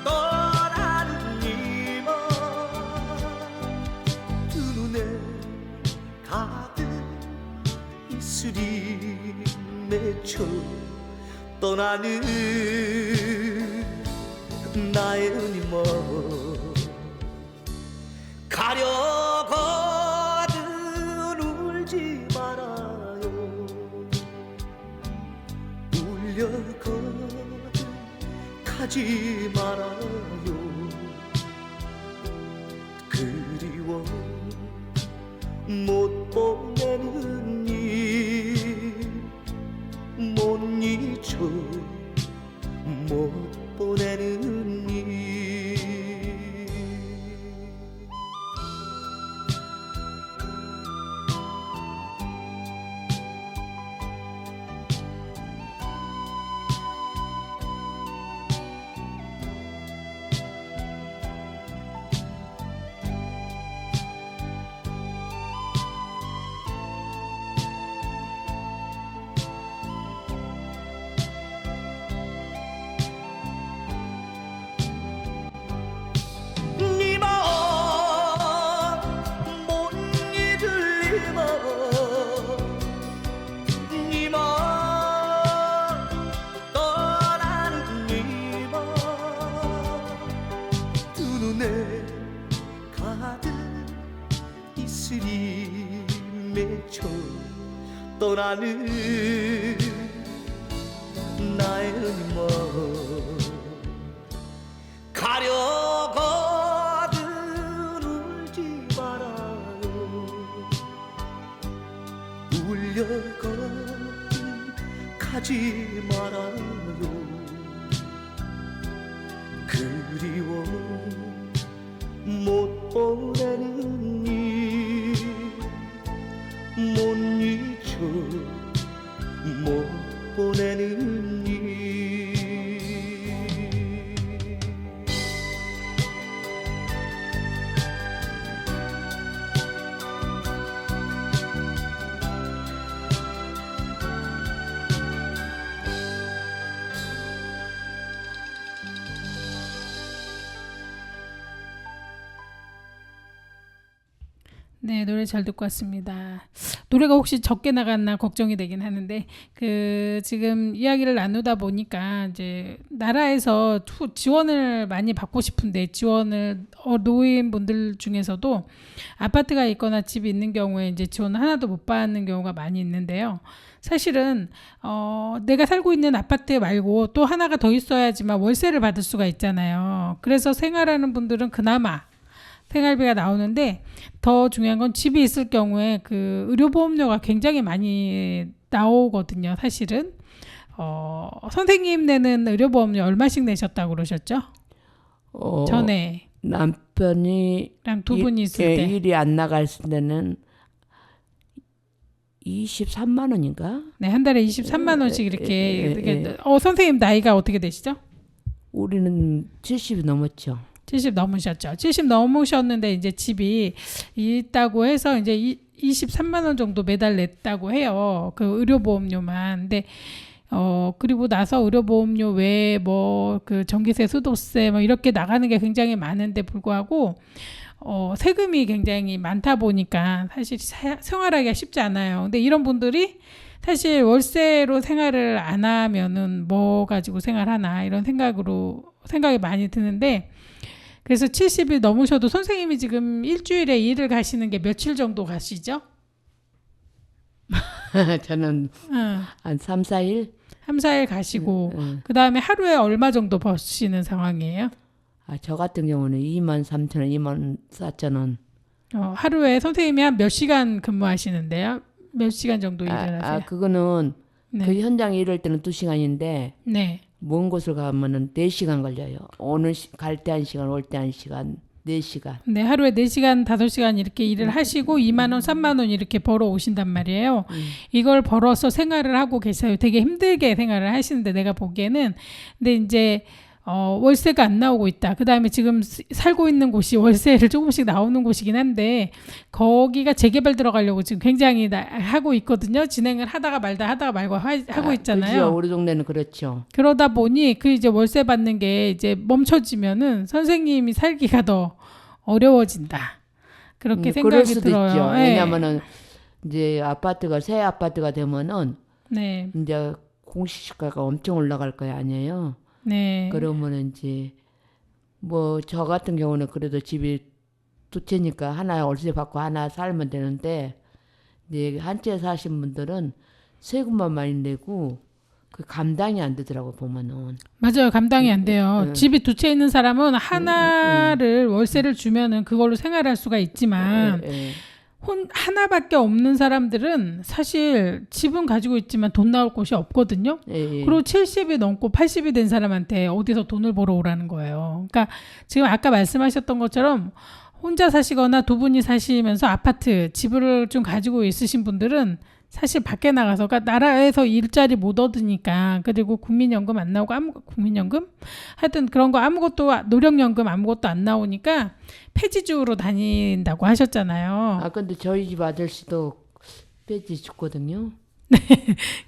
떠나는 니만 두 눈에 가득 이슬이 맺혀 떠나는 나의 니만 가려거든 울지 말아요 울려거든 가지 말아요 그리워 못 보내는 일못 잊어 못 보내는 일 떠나는 나의 눈먼 가려거든 가지 말아요. 그리워 못 보내는 일 못 잊어 못 보내는 일. 네, 노래 잘 듣고 왔습니다. 노래가 혹시 적게 나갔나 걱정이 되긴 하는데 지금 이야기를 나누다 보니까 이제 나라에서 지원을 많이 받고 싶은데 지원을 노인분들 중에서도 아파트가 있거나 집이 있는 경우에 이제 지원 하나도 못 받는 경우가 많이 있는데요. 사실은 내가 살고 있는 아파트 말고 또 하나가 더 있어야지만 월세를 받을 수가 있잖아요. 그래서 생활하는 분들은 그나마 생활비가 나오는데 더 중요한 건 집이 있을 경우에 그 의료보험료가 굉장히 많이 나오거든요. 사실은 선생님 내는 의료보험료 얼마씩 내셨다고 그러셨죠? 전에 남편이랑 두 분이 있을 때 일이 안 나갈 때는 23만 원인가? 네, 한 달에 23만 원씩 이렇게 선생님 나이가 어떻게 되시죠? 우리는 70이 넘었죠. 70 넘으셨죠. 70 넘으셨는데 이제 집이 있다고 해서 이제 23만 원 정도 매달 냈다고 해요. 그 의료보험료만. 근데 그리고 나서 의료보험료 외에 뭐 그 전기세, 수도세 뭐 이렇게 나가는 게 굉장히 많은데 불구하고 세금이 굉장히 많다 보니까 사실 생활하기가 쉽지 않아요. 근데 이런 분들이 사실 월세로 생활을 안 하면은 뭐 가지고 생활하나 이런 생각이 많이 드는데 그래서 70일 넘으셔도 선생님이 지금 일주일에 일을 가시는 게 며칠 정도 가시죠? 저는 한 3, 4일? 3, 4일 가시고 그 다음에 하루에 얼마 정도 버시는 상황이에요? 저 같은 경우는 23,000원, 24,000원. 하루에 선생님이 한 몇 시간 근무하시는데요? 몇 시간 정도 일을 하세요? 그거는 네. 그 현장에 이럴 때는 2시간인데 네. 먼 곳을 가면은 4시간 걸려요. 갈 때 1시간, 올 때 1시간, 4시간. 네, 하루에 4시간, 5시간 이렇게 일을 하시고 2만 원, 3만 원 이렇게 벌어 오신단 말이에요. 이걸 벌어서 생활을 하고 계세요. 되게 힘들게 생활을 하시는데 내가 보기에는 근데 이제 월세가 안 나오고 있다. 그 다음에 지금 살고 있는 곳이 월세를 조금씩 나오는 곳이긴 한데 거기가 재개발 들어가려고 지금 굉장히 하고 있거든요. 진행을 하다가 말고 하고 있잖아요. 그렇죠. 우리 동네는 그렇죠. 그러다 보니 그 이제 월세 받는 게 이제 멈춰지면은 선생님이 살기가 더 어려워진다. 그렇게 그럴 생각이 수도 들어요. 있죠. 네. 왜냐면은 이제 새 아파트가 되면은 네. 이제 공시지가가 엄청 올라갈 거 아니에요. 네. 그러면은 이제 뭐 저 같은 경우는 그래도 집이 두 채니까 하나 월세 받고 하나 살면 되는데 이제 한 채 사신 분들은 세금만 많이 내고 그 감당이 안 되더라고 보면은. 맞아요. 감당이 안 돼요. 집이 두 채 있는 사람은 하나를 월세를 주면은 그걸로 생활할 수가 있지만 하나밖에 없는 사람들은 사실 집은 가지고 있지만 돈 나올 곳이 없거든요. 그리고 70이 넘고 80이 된 사람한테 어디서 돈을 벌어오라는 거예요. 그러니까 지금 아까 말씀하셨던 것처럼 혼자 사시거나 두 분이 사시면서 아파트, 집을 좀 가지고 있으신 분들은 사실 밖에 나가서 그러니까 나라에서 일자리 못 얻으니까 그리고 국민연금 안 나오고 국민연금? 하여튼 그런 거 아무것도 노령연금 아무것도 안 나오니까 폐지주로 다닌다고 하셨잖아요. 근데 저희 집 아저씨도 폐지 죽거든요.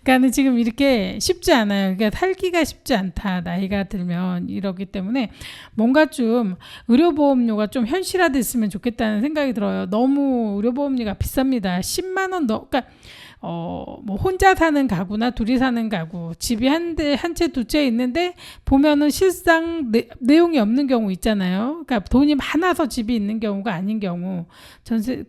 그러니까는 지금 이렇게 쉽지 않아요. 그러니까 살기가 쉽지 않다. 나이가 들면 이러기 때문에 뭔가 좀 의료보험료가 좀 현실화됐으면 좋겠다는 생각이 들어요. 너무 의료보험료가 비쌉니다. 10만 원 그러니까 뭐 혼자 사는 가구나 둘이 사는 가구, 집이 한 채 두 채 있는데 보면은 실상 내용이 없는 경우 있잖아요. 그러니까 돈이 많아서 집이 있는 경우가 아닌 경우,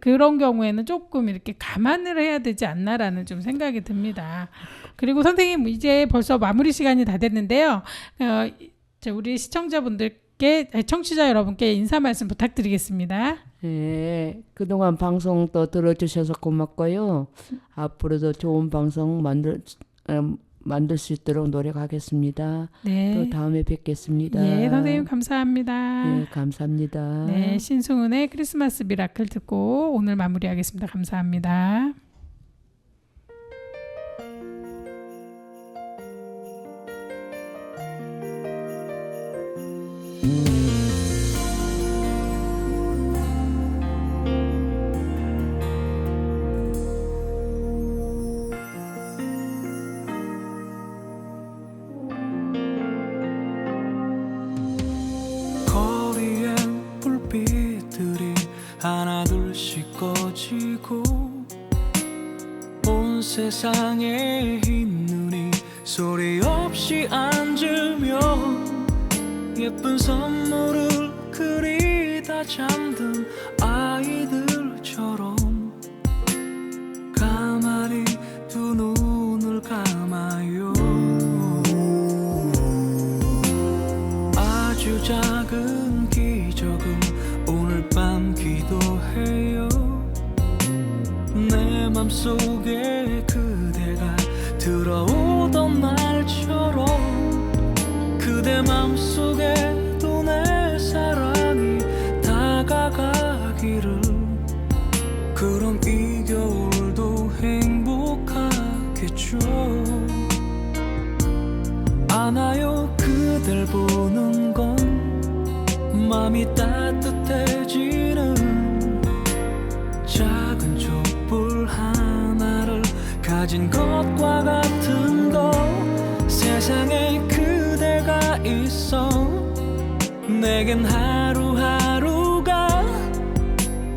그런 경우에는 조금 이렇게 감안을 해야 되지 않나라는 좀 생각이 듭니다. 그리고 선생님 이제 벌써 마무리 시간이 다 됐는데요. 우리 청취자 여러분께 인사 말씀 부탁드리겠습니다. 네, 그동안 방송 또 들어주셔서 고맙고요. 앞으로도 좋은 방송 만들 수 있도록 노력하겠습니다. 네. 또 다음에 뵙겠습니다. 예, 선생님 감사합니다. 네, 감사합니다. 네, 신승훈의 크리스마스 미라클 듣고 오늘 마무리하겠습니다. 감사합니다. 거리엔 불빛들이 하나둘씩 꺼지고 온 세상에 흰 눈이 소리 없이 앉으며 예쁜 선물을 그리다 잠든 아이들처럼 가만히 두 눈을 감아요. 아주 작은 기적은 오늘 밤 기도해요. 내 맘속에 그대가 들어오던 날처럼 그대 맘속에도 내 사랑이 다가가기를. 그럼 이 겨울도 행복하겠죠. 안아요 그댈 보는 건 맘이 따뜻해지는 작은 촛불 하나를 가진 것과 같은 거. 세상에 그대가 있어 내겐 하루하루가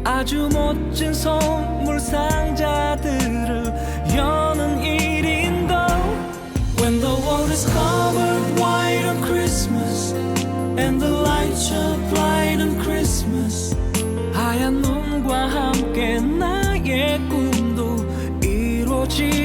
아주 멋진 선물 상자들을 여는 일인걸. When the world is covered white on Christmas and the lights shine bright on Christmas, 하얀 눈과 함께 나의 꿈도 이루어지